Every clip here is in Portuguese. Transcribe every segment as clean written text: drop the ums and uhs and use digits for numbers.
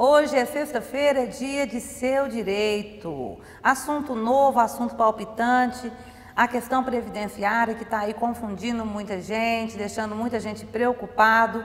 Hoje é sexta-feira, é dia de seu direito. Assunto novo, assunto palpitante, a questão previdenciária que está aí confundindo muita gente, deixando muita gente preocupado.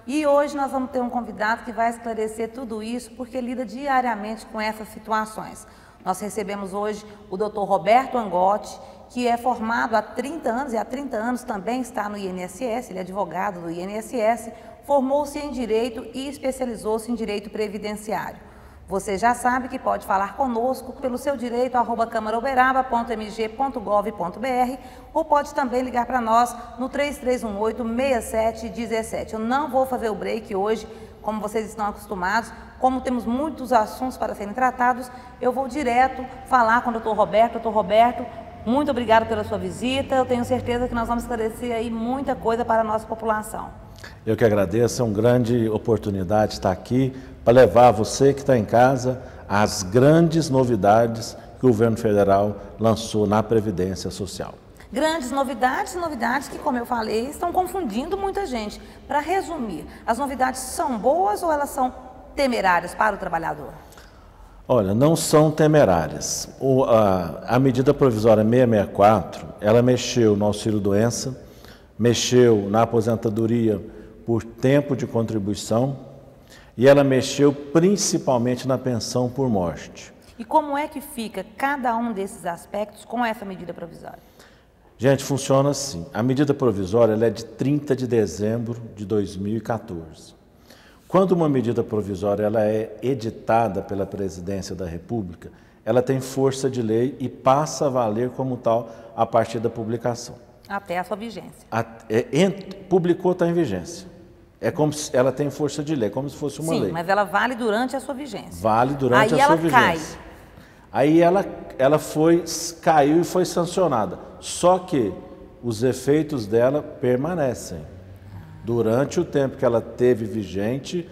E hoje nós vamos ter um convidado que vai esclarecer tudo isso, porque lida diariamente com essas situações. Nós recebemos hoje o Dr. Roberto Angotti, que é formado há 30 anos e há 30 anos também está no INSS, ele é advogado do INSS, formou-se em Direito e especializou-se em Direito Previdenciário. Você já sabe que pode falar conosco pelo seu direito, @câmarauberaba.mg.gov.br, ou pode também ligar para nós no 3318-6717. Eu não vou fazer o break hoje, como vocês estão acostumados, como temos muitos assuntos para serem tratados, eu vou direto falar com o Dr. Roberto. Dr. Roberto, muito obrigado pela sua visita, eu tenho certeza que nós vamos esclarecer aí muita coisa para a nossa população. Eu que agradeço, é uma grande oportunidade estar aqui para levar você que está em casa as grandes novidades que o governo federal lançou na Previdência Social. Grandes novidades, novidades que, como eu falei, estão confundindo muita gente. Para resumir, as novidades são boas ou elas são temerárias para o trabalhador? Olha, não são temerárias. A medida provisória 664, ela mexeu no auxílio-doença, mexeu na aposentadoria por tempo de contribuição e ela mexeu principalmente na pensão por morte. E como é que fica cada um desses aspectos com essa medida provisória? Gente, funciona assim. A medida provisória ela é de 30 de dezembro de 2014. Quando uma medida provisória ela é editada pela Presidência da República, ela tem força de lei e passa a valer como tal a partir da publicação. Até a sua vigência. Publicou, está em vigência. É como se ela tem força de lei, como se fosse uma lei. Sim, mas ela vale durante a sua vigência. Vale durante a sua vigência. Aí ela cai. Aí ela caiu e foi sancionada. Só que os efeitos dela permanecem. Durante o tempo que ela teve vigente,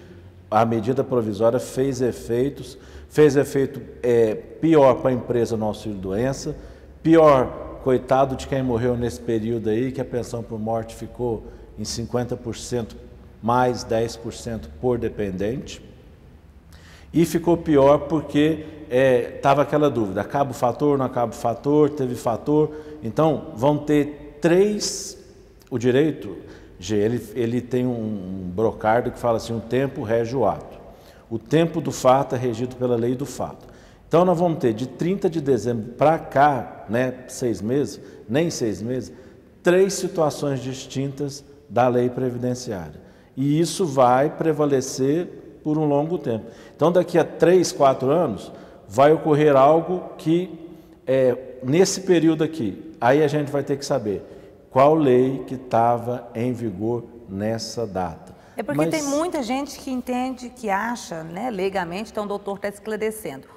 a medida provisória fez efeito pior para a empresa no auxílio-doença, pior, coitado de quem morreu nesse período aí, que a pensão por morte ficou em 50% mais 10% por dependente. E ficou pior porque estava aquela dúvida, acaba o fator, não acaba o fator, teve fator. Então, vão ter o direito, ele tem um brocardo que fala assim, o tempo rege o ato. O tempo do fato é regido pela lei do fato. Então, nós vamos ter de 30 de dezembro para cá, né, 6 meses, nem 6 meses, 3 situações distintas da lei previdenciária. E isso vai prevalecer por um longo tempo. Então, daqui a 3, 4 anos, vai ocorrer algo que, nesse período aqui, aí a gente vai ter que saber qual lei que estava em vigor nessa data. É porque tem muita gente que entende, que acha, né, legalmente, então o doutor está esclarecendo.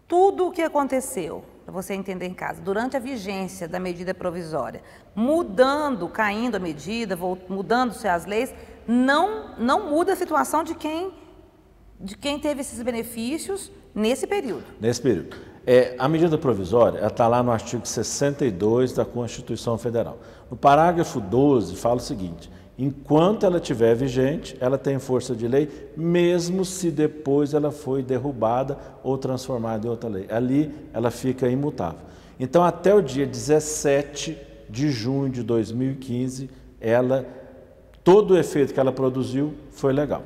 Tudo o que aconteceu, para você entender em casa, durante a vigência da medida provisória, caindo a medida, mudando-se as leis, não muda a situação de quem teve esses benefícios nesse período. Nesse período. A medida provisória está lá no artigo 62 da Constituição Federal. No parágrafo 12 fala o seguinte, enquanto ela estiver vigente, ela tem força de lei, mesmo se depois ela foi derrubada ou transformada em outra lei. Ali ela fica imutável. Então, até o dia 17 de junho de 2015, todo o efeito que ela produziu foi legal.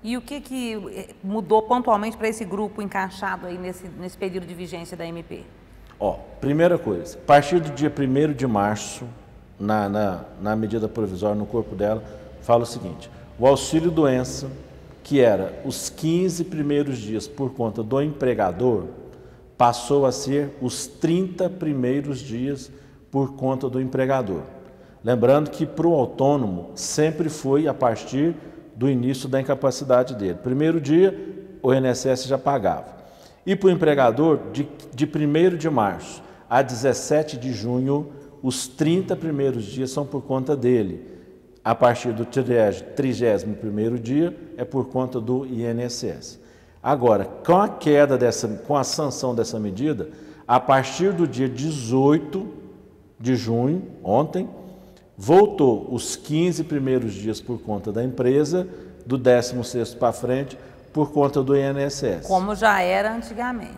E o que mudou pontualmente para esse grupo encaixado aí nesse período de vigência da MP? Primeira coisa, a partir do dia 1º de março, na medida provisória, no corpo dela, fala o seguinte, o auxílio-doença, que era os 15 primeiros dias por conta do empregador, passou a ser os 30 primeiros dias por conta do empregador. Lembrando que para o autônomo sempre foi a partir do início da incapacidade dele. Primeiro dia, o INSS já pagava. E para o empregador, de 1º de março a 17 de junho, os 30 primeiros dias são por conta dele. A partir do 31º dia, é por conta do INSS. Agora, com a sanção dessa medida, a partir do dia 18 de junho, ontem, voltou os 15 primeiros dias por conta da empresa, do 16º para frente, por conta do INSS. Como já era antigamente.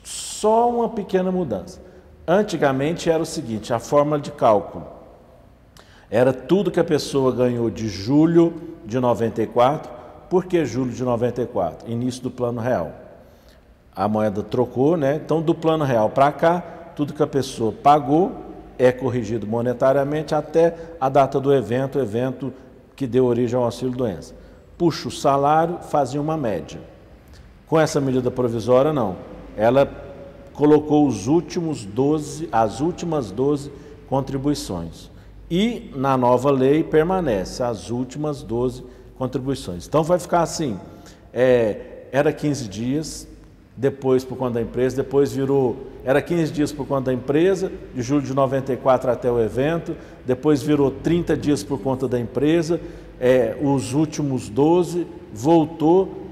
Só uma pequena mudança. Antigamente era o seguinte, a fórmula de cálculo era tudo que a pessoa ganhou de julho de 94. Por que julho de 94? Início do Plano Real. A moeda trocou, né? Então do Plano Real para cá, tudo que a pessoa pagou é corrigido monetariamente até a data do evento que deu origem ao auxílio-doença. Puxa o salário, fazia uma média. Com essa medida provisória, não. Ela colocou as últimas 12 contribuições. E na nova lei permanece as últimas 12 contribuições. Então vai ficar assim, era 15 dias, depois por conta da empresa, depois era 15 dias por conta da empresa, de julho de 94 até o evento, depois virou 30 dias por conta da empresa, os últimos 12, voltou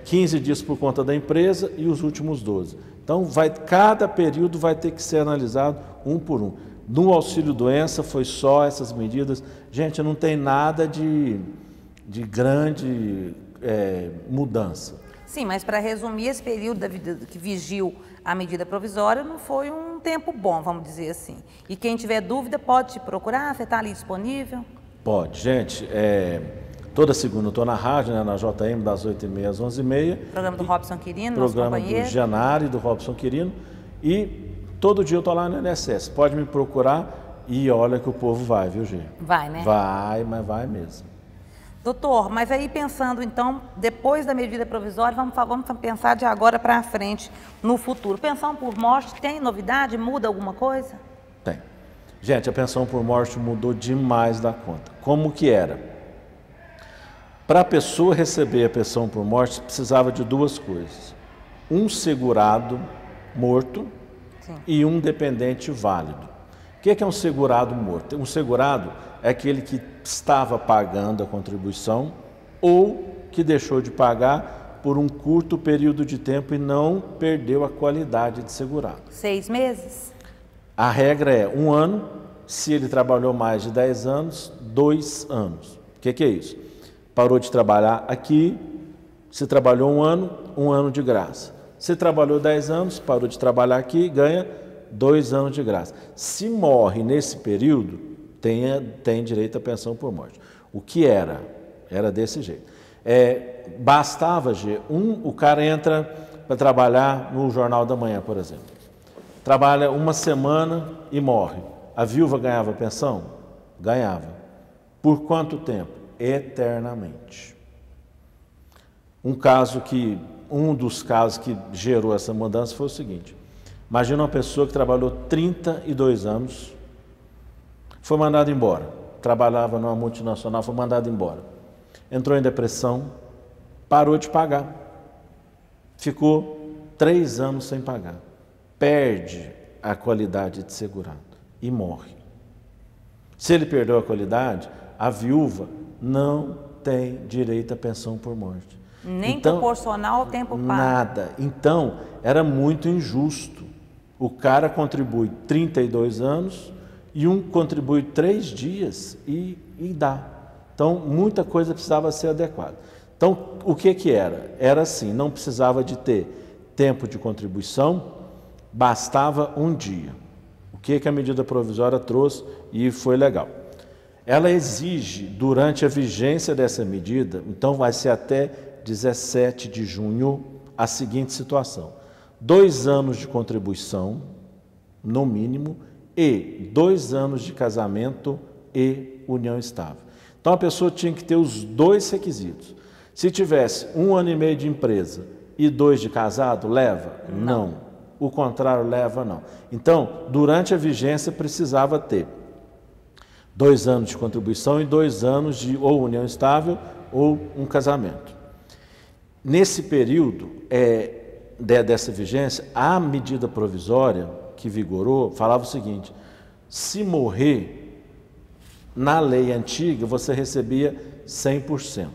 15 dias por conta da empresa e os últimos 12. Então, cada período vai ter que ser analisado um por um. No auxílio-doença foi só essas medidas. Gente, não tem nada de grande mudança. Sim, mas para resumir, esse período da vida que vigiu a medida provisória não foi um tempo bom, vamos dizer assim. E quem tiver dúvida pode te procurar, você está ali disponível? Pode. Gente, toda segunda eu estou na rádio, né, na JM, das 8h30 às 11h30. Programa do Robson Quirino, nosso companheiro. Programa do Genari e do Robson Quirino. E todo dia eu estou lá no INSS. Pode me procurar e olha que o povo vai, viu, Gê? Vai, né? Vai, mas vai mesmo. Doutor, mas aí pensando então, depois da medida provisória, vamos pensar de agora para frente, no futuro. Pensão por morte, tem novidade? Muda alguma coisa? Tem. Gente, a pensão por morte mudou demais da conta. Como que era? Para a pessoa receber a pensão por morte, precisava de duas coisas. Um segurado morto. Sim. E um dependente válido. O que é um segurado morto? Um segurado é aquele que estava pagando a contribuição ou que deixou de pagar por um curto período de tempo e não perdeu a qualidade de segurado. 6 meses? A regra é 1 ano, se ele trabalhou mais de 10 anos, 2 anos. O que é isso? Parou de trabalhar aqui, se trabalhou 1 ano de graça. Se trabalhou 10 anos, parou de trabalhar aqui, ganha 2 anos de graça. Se morre nesse período, tem direito à pensão por morte. O que era? Era desse jeito. Bastava, o cara entra para trabalhar no Jornal da Manhã, por exemplo. Trabalha 1 semana e morre. A viúva ganhava pensão? Ganhava. Por quanto tempo? Eternamente. Um dos casos que gerou essa mudança foi o seguinte. Imagina uma pessoa que trabalhou 32 anos, foi mandada embora. Trabalhava numa multinacional, foi mandada embora. Entrou em depressão, parou de pagar. Ficou 3 anos sem pagar. Perde a qualidade de segurado e morre. Se ele perdeu a qualidade, a viúva não tem direito à pensão por morte. Nem proporcional ao tempo pago. Nada. Então, era muito injusto. O cara contribui 32 anos e um contribui 3 dias e dá. Então, muita coisa precisava ser adequada. Então, o que era? Era assim, não precisava de ter tempo de contribuição, bastava 1 dia. O que a medida provisória trouxe e foi legal. Ela exige, durante a vigência dessa medida, então vai ser até 17 de junho, a seguinte situação. 2 anos de contribuição, no mínimo, e 2 anos de casamento e união estável. Então, a pessoa tinha que ter os 2 requisitos. Se tivesse 1 ano e meio de empresa e 2 de casado, leva? Não. O contrário, leva? Não. Então, durante a vigência, precisava ter 2 anos de contribuição e 2 anos de ou união estável ou um casamento. Nesse período dessa vigência, a medida provisória que vigorou falava o seguinte: se morrer, na lei antiga você recebia 100%.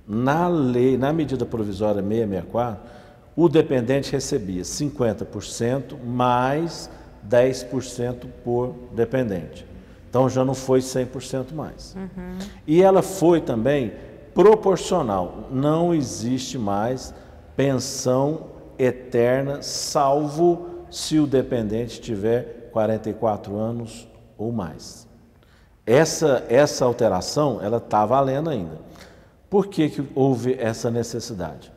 Na medida provisória 664, o dependente recebia 50% mais 10% por dependente. Então já não foi 100% mais. Uhum. E ela foi também proporcional. Não existe mais pensão eterna, salvo se o dependente tiver 44 anos ou mais. Essa alteração, ela está valendo ainda. Por que houve essa necessidade?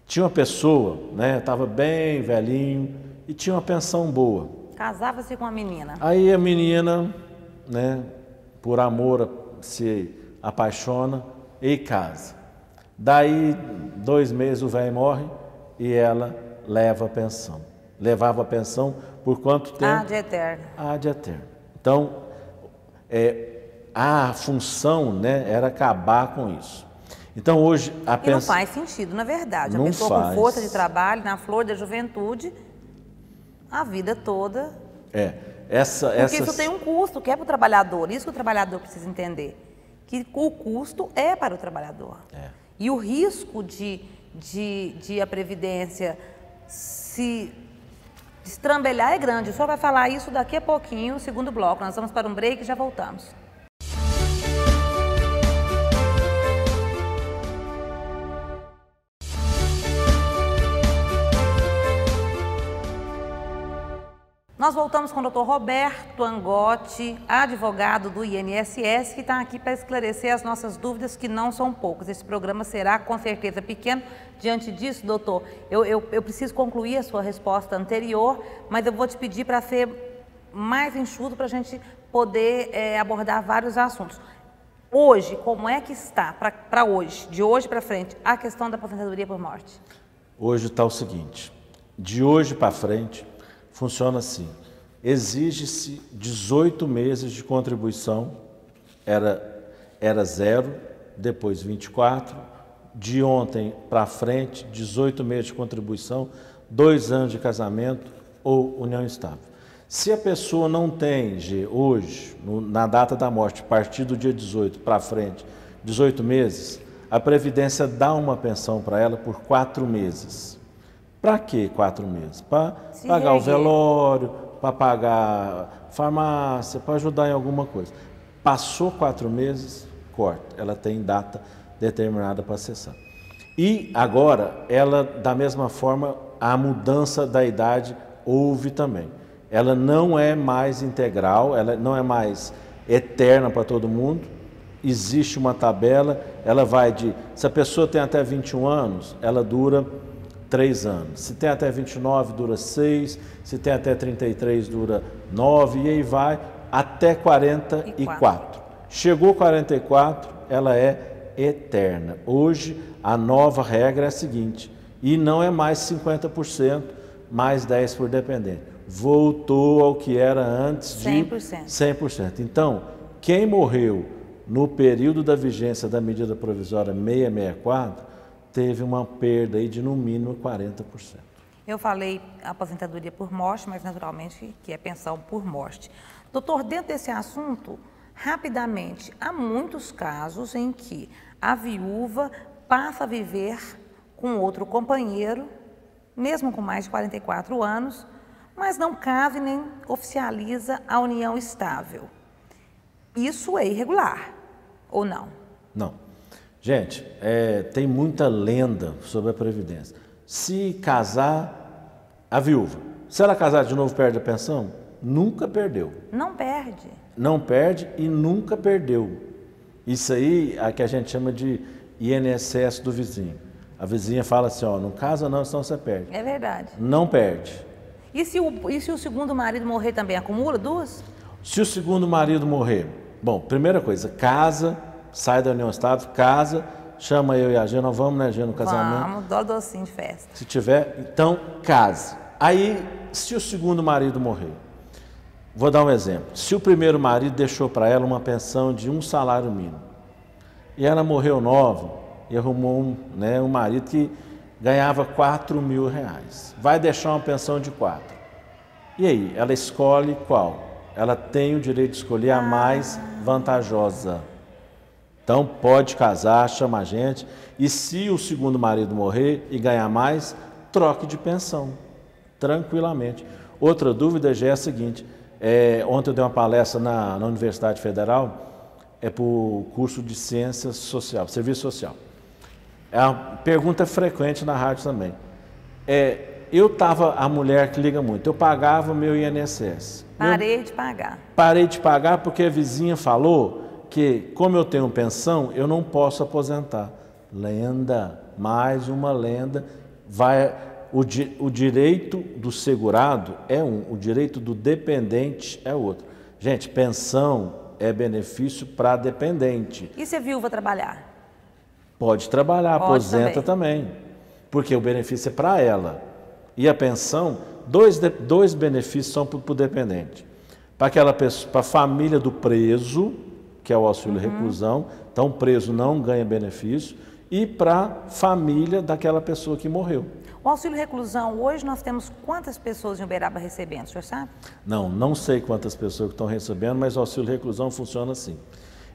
Tinha uma pessoa, né, estava bem velhinho e tinha uma pensão boa. Casava-se com uma menina. Aí a menina, né, por amor, se apaixona e casa. Daí, 2 meses o velho morre e ela leva a pensão. Levava a pensão por quanto tempo? Ad eterno. Ad eterno. Então, a função, né, era acabar com isso. Então hoje a pensão... E não faz sentido, na verdade. Não a pessoa faz. Com força de trabalho, na flor da juventude, a vida toda... Porque isso tem um custo, que é para o trabalhador. Isso que o trabalhador precisa entender. Que o custo é para o trabalhador. E o risco de a Previdência se destrambelhar é grande. O senhor vai falar isso daqui a pouquinho, no segundo bloco. Nós vamos para um break e já voltamos. Nós voltamos com o Dr. Roberto Angotti, advogado do INSS, que está aqui para esclarecer as nossas dúvidas, que não são poucas. Esse programa será, com certeza, pequeno. Diante disso, doutor, eu preciso concluir a sua resposta anterior, mas eu vou te pedir para ser mais enxuto para a gente poder abordar vários assuntos. Hoje, como é que está, para hoje, de hoje para frente, a questão da aposentadoria por morte? Hoje está o seguinte, de hoje para frente, funciona assim, exige-se 18 meses de contribuição, era 0, depois 24, de ontem para frente, 18 meses de contribuição, 2 anos de casamento ou união estável. Se a pessoa não tem, hoje, na data da morte, a partir do dia 18 para frente, 18 meses, a Previdência dá uma pensão para ela por 4 meses. Para que 4 meses? Para pagar o velório, para pagar farmácia, para ajudar em alguma coisa. Passou 4 meses, corta. Ela tem data determinada para cessar. E agora, ela, da mesma forma, a mudança da idade houve também. Ela não é mais integral, ela não é mais eterna para todo mundo. Existe uma tabela, ela vai de... Se a pessoa tem até 21 anos, ela dura 3 anos. Se tem até 29, dura 6. Se tem até 33, dura 9. E aí vai até 44. Chegou 44, ela é eterna. Hoje, a nova regra é a seguinte, e não é mais 50%, mais 10% por dependente. Voltou ao que era antes de 100%. Então, quem morreu no período da vigência da medida provisória 664, teve uma perda aí de no mínimo 40%. Eu falei aposentadoria por morte, mas naturalmente que é pensão por morte. Doutor, dentro desse assunto, rapidamente, há muitos casos em que a viúva passa a viver com outro companheiro, mesmo com mais de 44 anos, mas não casa e nem oficializa a união estável. Isso é irregular, ou não? Não. Gente, tem muita lenda sobre a Previdência. Se casar, a viúva, se ela casar de novo, perde a pensão? Nunca perdeu. Não perde. Não perde e nunca perdeu. Isso aí é que a gente chama de INSS do vizinho. A vizinha fala assim, ó, não casa não, senão você perde. É verdade. Não perde. E se o segundo marido morrer também, acumula 2? Se o segundo marido morrer, bom, primeira coisa, casa... Sai da união estável, casa, chama eu e a Gê, nós vamos, né, Gê, no casamento. Vamos, dó docinho de festa. Se tiver, então, case. Aí, se o segundo marido morrer, vou dar um exemplo. Se o primeiro marido deixou para ela uma pensão de 1 salário mínimo, e ela morreu nova, e arrumou um marido que ganhava R$4.000, vai deixar uma pensão de 4. E aí, ela escolhe qual? Ela tem o direito de escolher a mais vantajosa. Então, pode casar, chama a gente, e se o segundo marido morrer e ganhar mais, troque de pensão, tranquilamente. Outra dúvida já é a seguinte, ontem eu dei uma palestra na Universidade Federal, é para o curso de Ciência Social, Serviço Social. É uma pergunta frequente na rádio também. A mulher que liga muito, eu pagava meu INSS. Parei de pagar. Parei de pagar porque a vizinha falou que, como eu tenho pensão, eu não posso aposentar. Lenda, mais uma lenda. O direito do segurado é um, o direito do dependente é outro. Gente, pensão é benefício para dependente. E se a viúva trabalhar? Pode trabalhar, Pode aposenta também, porque o benefício é para ela. E a pensão, dois benefícios são para o dependente. Para aquela pessoa, para a família do preso, que é o auxílio reclusão, então o preso não ganha benefício, e para a família daquela pessoa que morreu. O auxílio reclusão, hoje nós temos quantas pessoas em Uberaba recebendo, o senhor sabe? Não sei quantas pessoas que estão recebendo, mas o auxílio reclusão funciona assim.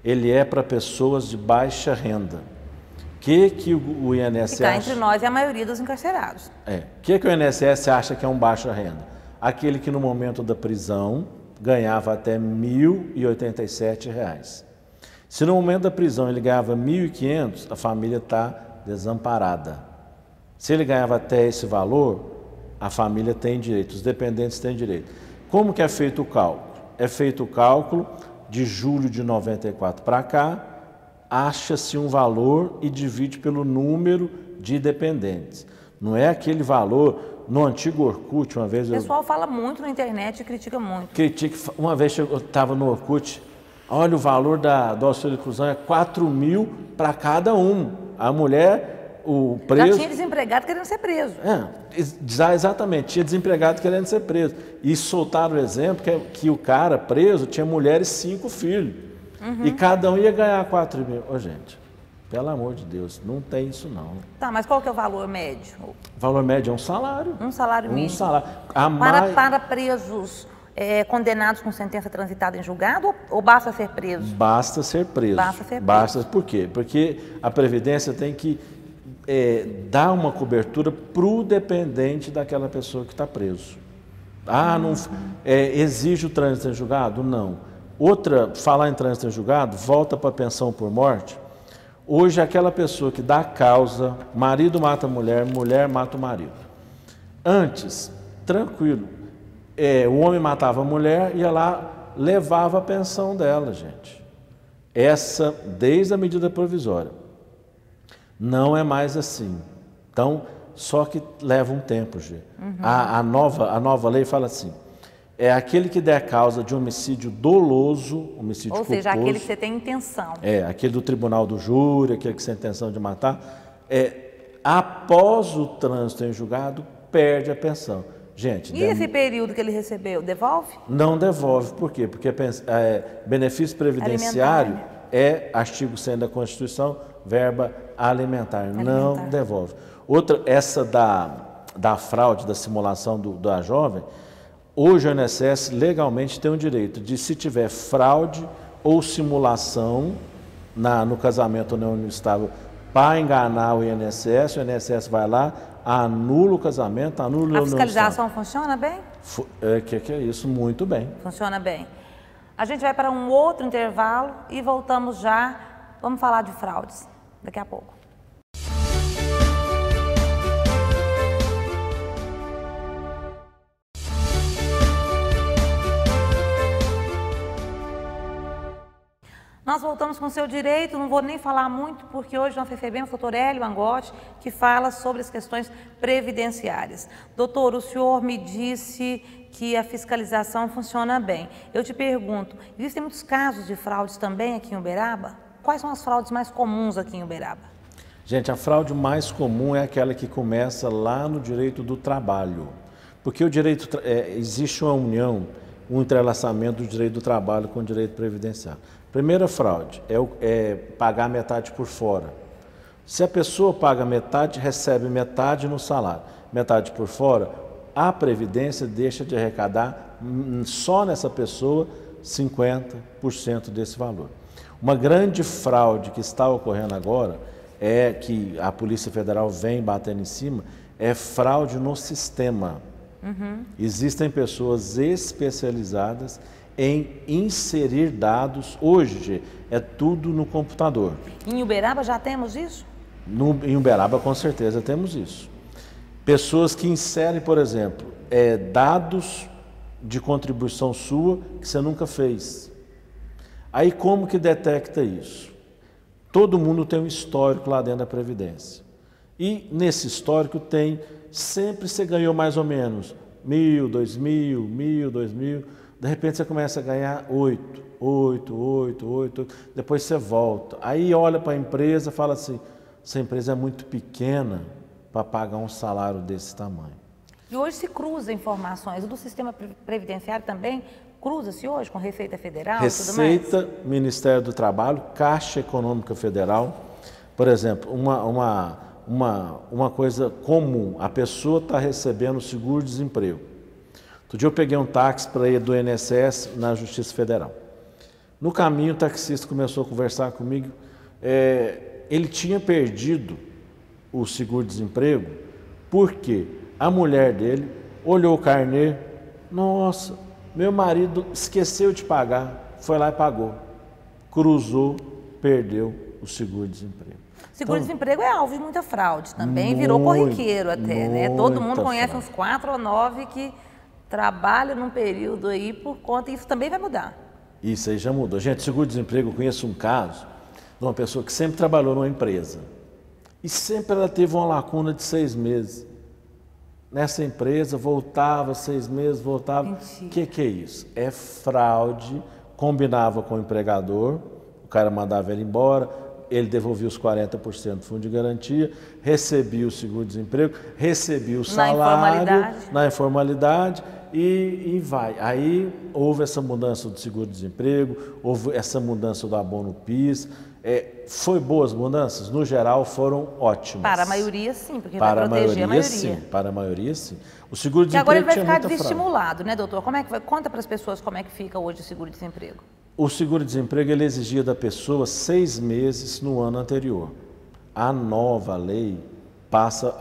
Ele é para pessoas de baixa renda. Que o INSS... Que está entre nós e a maioria dos encarcerados. Que o INSS acha que é um baixa renda? Aquele que no momento da prisão ganhava até R$ 1.087. Se no momento da prisão ele ganhava R$ 1.500, a família está desamparada. Se ele ganhava até esse valor, a família tem direito, os dependentes têm direito. Como que é feito o cálculo? É feito o cálculo de julho de 94 para cá, acha-se um valor e divide pelo número de dependentes. Não é aquele valor, no antigo Orkut, uma vez... O pessoal fala muito na internet e critica muito. Uma vez eu estava no Orkut, olha o valor do auxílio reclusão, é 4.000 para cada um. A mulher, o preso... Já tinha desempregado querendo ser preso. Exatamente, tinha desempregado querendo ser preso. E soltaram o exemplo que o cara preso tinha mulher e 5 filhos. E cada um ia ganhar 4.000. Ô, gente, pelo amor de Deus, não tem isso não. Tá, mas qual que é o valor médio? O valor médio é um salário. Um salário mínimo. Um salário. Para presos condenados com sentença transitada em julgado ou basta ser preso? Basta ser preso. Por quê? Porque a Previdência tem que dar uma cobertura para o dependente daquela pessoa que está preso. Exige o trânsito em julgado? Não. Falar em trânsito em julgado, volta para a pensão por morte. Hoje, aquela pessoa que dá causa, marido mata mulher, mulher mata o marido. Antes, tranquilo, o homem matava a mulher e ia lá, levava a pensão dela, gente. Essa, desde a medida provisória. Não é mais assim. Então, só que leva um tempo, Gê. A nova lei fala assim, é aquele que der causa de homicídio doloso, homicídio culposo. Ou seja, aquele que você tem intenção. Aquele do tribunal do júri, aquele que você tem intenção de matar. Após o trânsito em julgado, perde a pensão. Gente, e esse período que ele recebeu, devolve? Não devolve. Por quê? Porque benefício previdenciário é artigo 100 da Constituição, verba alimentar. Não devolve. Outra, essa da fraude, da simulação da jovem, hoje o INSS legalmente tem o direito de, se tiver fraude ou simulação no casamento ou na união estável para enganar o INSS vai lá, anula o casamento, anula a união estável. A fiscalização funciona bem? Que é isso? Muito bem. Funciona bem. A gente vai para um outro intervalo e voltamos já. Vamos falar de fraudes daqui a pouco. Nós voltamos com o seu direito, não vou nem falar muito, porque hoje nós recebemos o doutor Hélio Angotti, que fala sobre as questões previdenciárias. Doutor, o senhor me disse que a fiscalização funciona bem. Eu te pergunto, existem muitos casos de fraudes também aqui em Uberaba? Quais são as fraudes mais comuns aqui em Uberaba? Gente, a fraude mais comum é aquela que começa lá no direito do trabalho. Porque o direito, existe uma união, um entrelaçamento do direito do trabalho com o direito previdenciário. Primeira fraude é pagar metade por fora. Se a pessoa paga metade, recebe metade no salário, metade por fora, a Previdência deixa de arrecadar só nessa pessoa 50% desse valor. Uma grande fraude que está ocorrendo agora, que a Polícia Federal vem batendo em cima, é fraude no sistema. Existem pessoas especializadas em inserir dados. Hoje é tudo no computador. Em Uberaba já temos isso? Em Uberaba, com certeza, temos isso. Pessoas que inserem, por exemplo, dados de contribuição sua que você nunca fez. Aí como que detecta isso? Todo mundo tem um histórico lá dentro da Previdência. E nesse histórico tem, sempre você ganhou mais ou menos 1.000, 2.000, 1.000, 2.000, de repente você começa a ganhar 8. Depois você volta. Aí olha para a empresa e fala assim, essa empresa é muito pequena para pagar um salário desse tamanho. E hoje se cruza informações do sistema previdenciário também, cruza-se hoje com Receita Federal e tudo mais? Receita, Ministério do Trabalho, Caixa Econômica Federal. Por exemplo, uma coisa comum, a pessoa está recebendo seguro-desemprego. Outro dia eu peguei um táxi para ir do INSS na Justiça Federal. No caminho, o taxista começou a conversar comigo. Ele tinha perdido o seguro-desemprego porque a mulher dele olhou o carnê, nossa, meu marido esqueceu de pagar, foi lá e pagou. Cruzou, perdeu o seguro-desemprego. Seguro-desemprego é alvo de muita fraude também, virou corriqueiro até, né? Todo mundo conhece uns 4 ou 9 que trabalham num período aí por conta, e isso também vai mudar. Isso aí já mudou. Gente, seguro-desemprego, eu conheço um caso de uma pessoa que sempre trabalhou numa empresa e sempre ela teve uma lacuna de 6 meses. Nessa empresa, voltava 6 meses, voltava. O que é isso? É fraude, combinava com o empregador, o cara mandava ele embora, ele devolvia os 40% do fundo de garantia, recebia o seguro-desemprego, recebia o salário na informalidade e vai. Aí houve essa mudança do seguro-desemprego, houve essa mudança do abono PIS. Foi boas mudanças? No geral, foram ótimas. Para a maioria, sim, porque vai proteger a maioria. Sim, para a maioria, sim. O seguro-desemprego e agora ele vai ficar desestimulado, né, doutor? Conta para as pessoas como é que fica hoje o seguro-desemprego. O seguro-desemprego ele exigia da pessoa 6 meses no ano anterior. A nova lei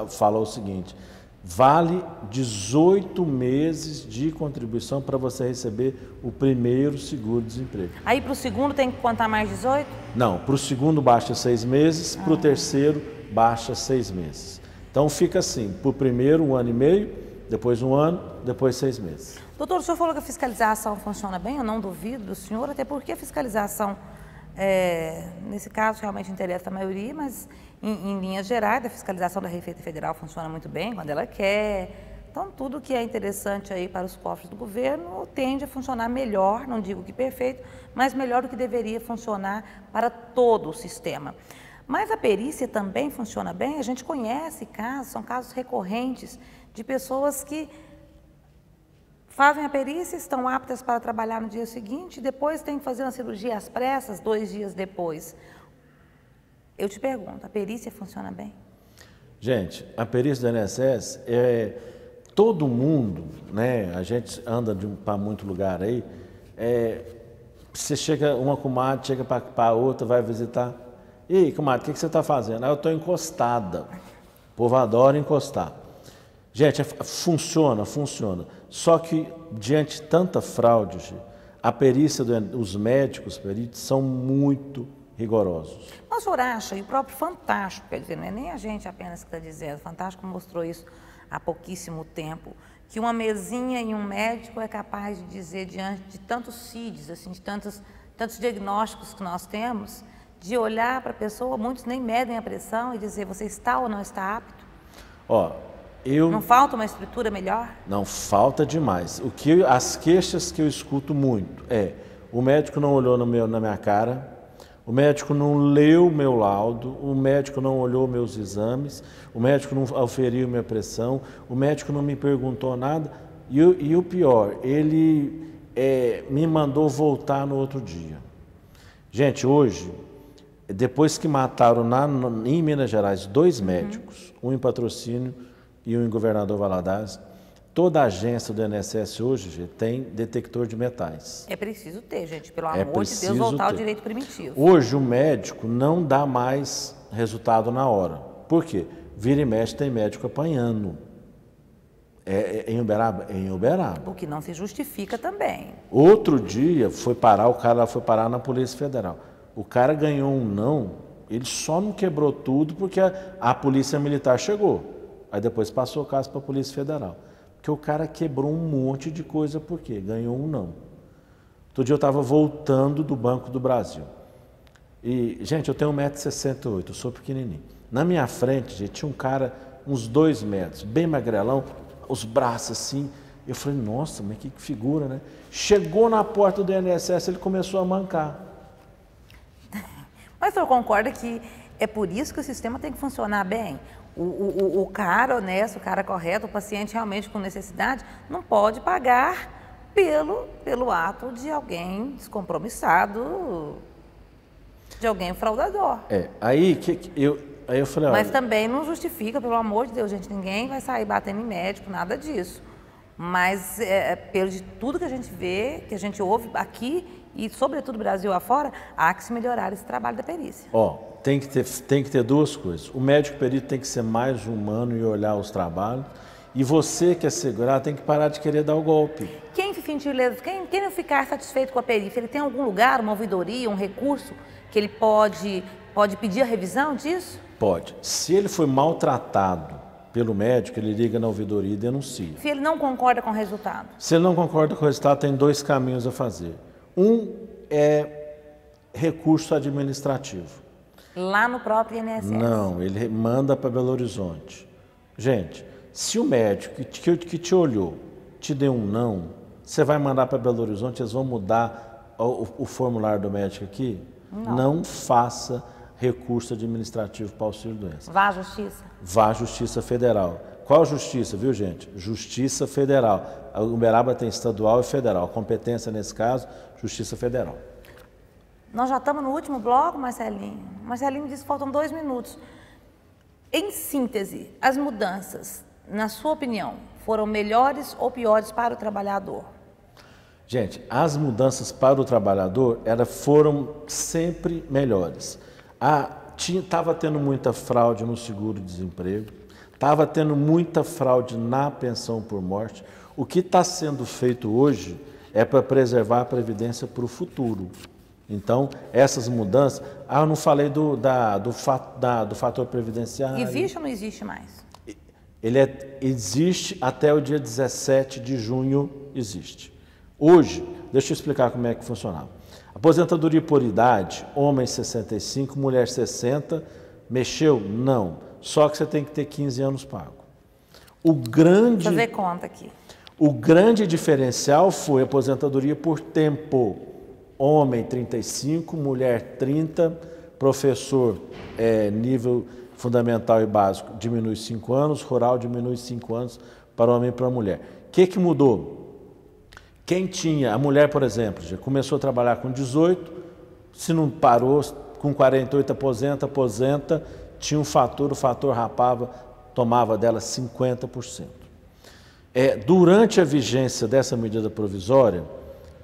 fala o seguinte, vale 18 meses de contribuição para você receber o primeiro seguro-desemprego. Aí para o segundo tem que contar mais 18? Não, para o segundo baixa 6 meses, para o terceiro baixa 6 meses. Então fica assim, para o primeiro 1 ano e meio, depois 1 ano, depois 6 meses. Doutor, o senhor falou que a fiscalização funciona bem, eu não duvido do senhor, até porque a fiscalização, nesse caso, realmente interessa a maioria, mas em linhas gerais, a fiscalização da Receita Federal funciona muito bem, quando ela quer. Então, tudo que é interessante aí para os cofres do governo tende a funcionar melhor, não digo que perfeito, mas melhor do que deveria funcionar para todo o sistema. Mas a perícia também funciona bem, a gente conhece casos, são casos recorrentes de pessoas que fazem a perícia, estão aptas para trabalhar no dia seguinte, depois tem que fazer uma cirurgia às pressas, 2 dias depois. Eu te pergunto, a perícia funciona bem? Gente, a perícia do INSS todo mundo, né? A gente anda para muito lugar aí, você chega, uma comadre chega para outra, vai visitar, e aí, comadre, o que você está fazendo? Eu estou encostada, o povo adora encostar. Gente, funciona. Só que, diante de tanta fraude, a perícia, os médicos peritos são muito rigorosos. Mas o senhor acha, e o próprio Fantástico, quer dizer, não é nem a gente apenas que está dizendo, o Fantástico mostrou isso há pouquíssimo tempo, que uma mesinha e um médico é capaz de dizer, diante de tantos CIDs, assim, de tantos diagnósticos que nós temos, de olhar para a pessoa, muitos nem medem a pressão e dizer, você está ou não está apto? Não falta uma estrutura melhor? Não, falta demais. As queixas que eu escuto muito o médico não olhou na minha cara, o médico não leu o meu laudo, o médico não olhou meus exames, o médico não auferiu minha pressão, o médico não me perguntou nada e o pior, ele me mandou voltar no outro dia. Gente, hoje, depois que mataram em Minas Gerais 2 médicos, um em Patrocínio e um em Governador Valadares, toda a agência do INSS hoje tem detector de metais. É preciso ter, gente, pelo amor de Deus, voltar ao direito primitivo. Hoje o médico não dá mais resultado na hora. Por quê? Vira e mexe tem médico apanhando. Em Uberaba? Em Uberaba. O que não se justifica também. Outro dia, o cara foi parar na Polícia Federal. O cara ganhou um não, ele só não quebrou tudo porque a Polícia Militar chegou. Aí depois passou o caso para a Polícia Federal. Porque o cara quebrou um monte de coisa, por quê? Ganhou um não. Outro dia eu estava voltando do Banco do Brasil. E, gente, eu tenho 1,68 m, eu sou pequenininho. Na minha frente, gente, tinha um cara, uns 2 metros, bem magrelão, os braços assim. Eu falei, nossa, mas que figura, né? Chegou na porta do INSS, ele começou a mancar. Mas o senhor concorda que é por isso que o sistema tem que funcionar bem? O cara honesto, o cara correto, o paciente realmente com necessidade, não pode pagar pelo ato de alguém descompromissado, de alguém fraudador. Aí eu falei, mas também não justifica, pelo amor de Deus, gente, ninguém vai sair batendo em médico, nada disso. Mas pelo de tudo que a gente vê, que a gente ouve aqui e sobretudo Brasil afora, há que se melhorar esse trabalho da perícia. Tem que ter duas coisas. O médico perito tem que ser mais humano e olhar os trabalhos. E você que é segurado tem que parar de querer dar o golpe. Quem se sentir leso, quem não ficar satisfeito com a perícia, ele tem algum lugar, uma ouvidoria, um recurso que ele pode pedir a revisão disso? Pode. Se ele foi maltratado pelo médico, ele liga na ouvidoria e denuncia. Se ele não concorda com o resultado? Se ele não concorda com o resultado, tem 2 caminhos a fazer. Um é recurso administrativo. Lá no próprio INSS? Não, ele manda para Belo Horizonte. Gente, se o médico que te olhou te deu um não, você vai mandar para Belo Horizonte, eles vão mudar o formulário do médico aqui? Não faça recurso administrativo para auxílio-doença. Vá à Justiça? Vá à Justiça Federal. Qual justiça, viu, gente? Justiça Federal. A Uberaba tem estadual e federal. A competência, nesse caso, Justiça Federal. Nós já estamos no último bloco, Marcelinho. Marcelinho disse que faltam 2 minutos. Em síntese, as mudanças, na sua opinião, foram melhores ou piores para o trabalhador? Gente, as mudanças para o trabalhador foram sempre melhores. Estava tendo muita fraude no seguro-desemprego, estava tendo muita fraude na pensão por morte. O que está sendo feito hoje é para preservar a Previdência para o futuro. Então, essas mudanças... eu não falei do fator previdenciário. Existe ou não existe mais? Existe até o dia 17 de junho, existe. Hoje, deixa eu explicar como é que funcionava. Aposentadoria por idade, homem 65, mulher 60, mexeu? Não. Só que você tem que ter 15 anos pago. Fazer conta aqui. O grande diferencial foi a aposentadoria por tempo. Homem 35, mulher 30, professor nível fundamental e básico diminui 5 anos, rural diminui 5 anos para homem e para mulher. O que mudou? A mulher, por exemplo, já começou a trabalhar com 18, se não parou, com 48 aposenta, tinha o fator rapava, tomava dela 50%. Durante a vigência dessa medida provisória,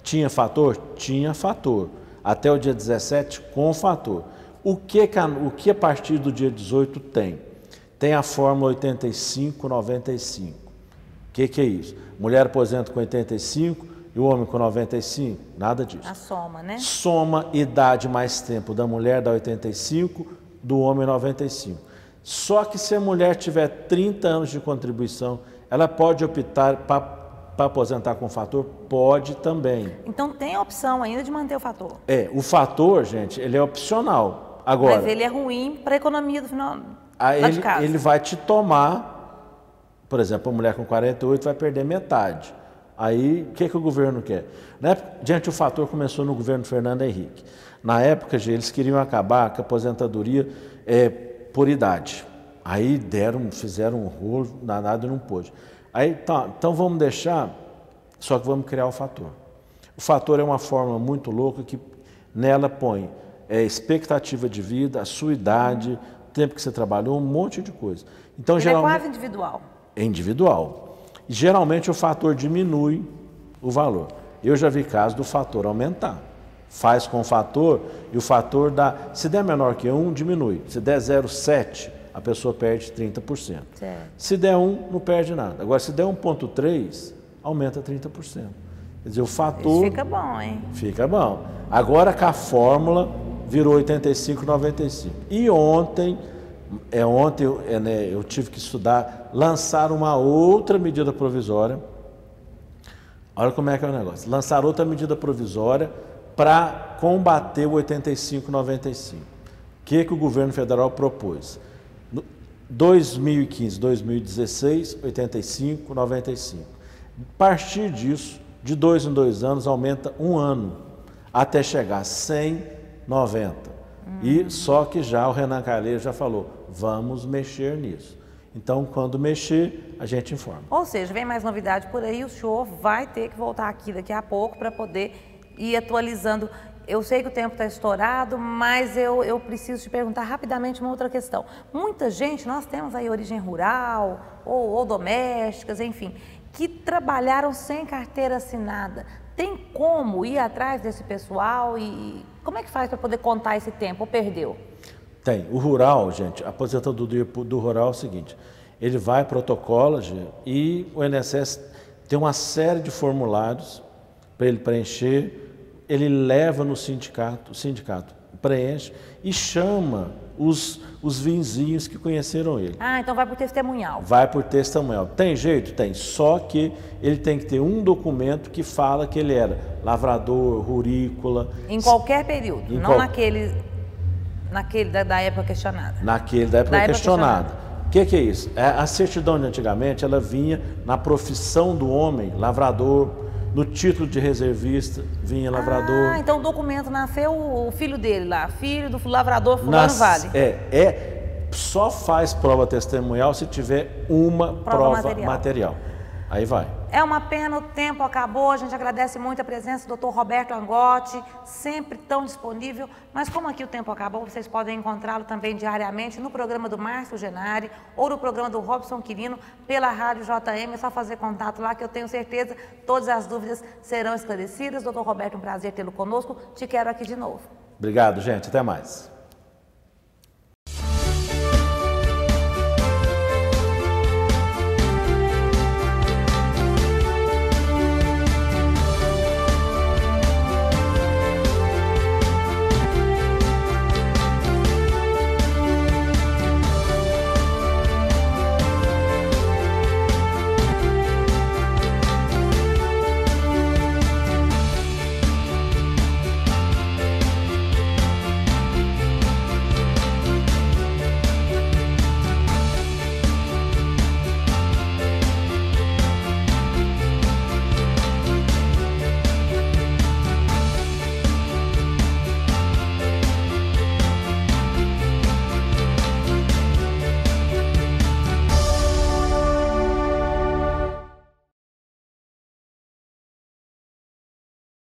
tinha fator? Tinha fator. Até o dia 17, com fator. O que a partir do dia 18 tem? Tem a fórmula 85-95. O que é isso? Mulher aposenta com 85 e o homem com 95? Nada disso. A soma, né? Soma idade mais tempo da mulher dá 85, do homem 95. Só que se a mulher tiver 30 anos de contribuição, ela pode optar para aposentar com fator? Pode também. Então tem a opção ainda de manter o fator? O fator, gente, ele é opcional. Agora, mas ele é ruim para a economia do final de casa. Ele vai te tomar, por exemplo, a mulher com 48 vai perder metade. Aí, o que o governo quer? Na época, o fator começou no governo Fernando Henrique. Na época, eles queriam acabar com a aposentadoria por idade. Aí fizeram um rolo danado e não pôde. Aí, então vamos deixar, só que vamos criar o fator. O fator é uma fórmula muito louca que nela põe expectativa de vida, a sua idade, tempo que você trabalhou, um monte de coisa. Então, ele é quase individual. É individual. Geralmente o fator diminui o valor. Eu já vi casos do fator aumentar. Faz com o fator e o fator dá... Se der menor que 1, diminui. Se der 0,7, a pessoa perde 30%. Certo. Se der 1, não perde nada. Agora, se der 1,3, aumenta 30%. Quer dizer, o fator... Isso fica bom, hein? Fica bom. Agora que a fórmula virou 85,95. E ontem, eu tive que estudar, lançar uma outra medida provisória. Olha como é que é o negócio. Lançar outra medida provisória para combater o 85,95. O que o governo federal propôs? 2015, 2016, 85,95. A partir disso, de 2 em 2 anos, aumenta um ano, até chegar a 100,90. E só que já o Renan Calheiros já falou, vamos mexer nisso. Então, quando mexer, a gente informa. Ou seja, vem mais novidade por aí, o senhor vai ter que voltar aqui daqui a pouco para poder ir atualizando. Eu sei que o tempo está estourado, mas eu preciso te perguntar rapidamente uma outra questão. Muita gente, nós temos aí origem rural ou domésticas, enfim, que trabalharam sem carteira assinada. Tem como ir atrás desse pessoal e como é que faz para poder contar esse tempo ou perdeu? Tem. O rural, gente, a aposentadoria do rural é o seguinte, ele vai, protocola, e o INSS tem uma série de formulários para ele preencher, ele leva no sindicato, o sindicato preenche e chama os vizinhos que conheceram ele. Ah, então vai por testemunhal. Vai por testemunhal. Tem jeito? Tem. Só que ele tem que ter um documento que fala que ele era lavrador, rurícola. Em qualquer período, não naquele da época questionada. Naquele da época questionada. O que é isso? A certidão de antigamente, ela vinha na profissão do homem, lavrador, no título de reservista, vinha lavrador. Ah, então o documento nasceu o filho dele lá, filho do lavrador fulano vale. Só faz prova testemunhal se tiver uma prova material. Aí vai. É uma pena, o tempo acabou, a gente agradece muito a presença do Dr. Roberto Angotti, sempre tão disponível, mas como aqui o tempo acabou, vocês podem encontrá-lo também diariamente no programa do Márcio Genari ou no programa do Robson Quirino pela Rádio JM, é só fazer contato lá que eu tenho certeza todas as dúvidas serão esclarecidas. Dr. Roberto, um prazer tê-lo conosco, te quero aqui de novo. Obrigado, gente, até mais.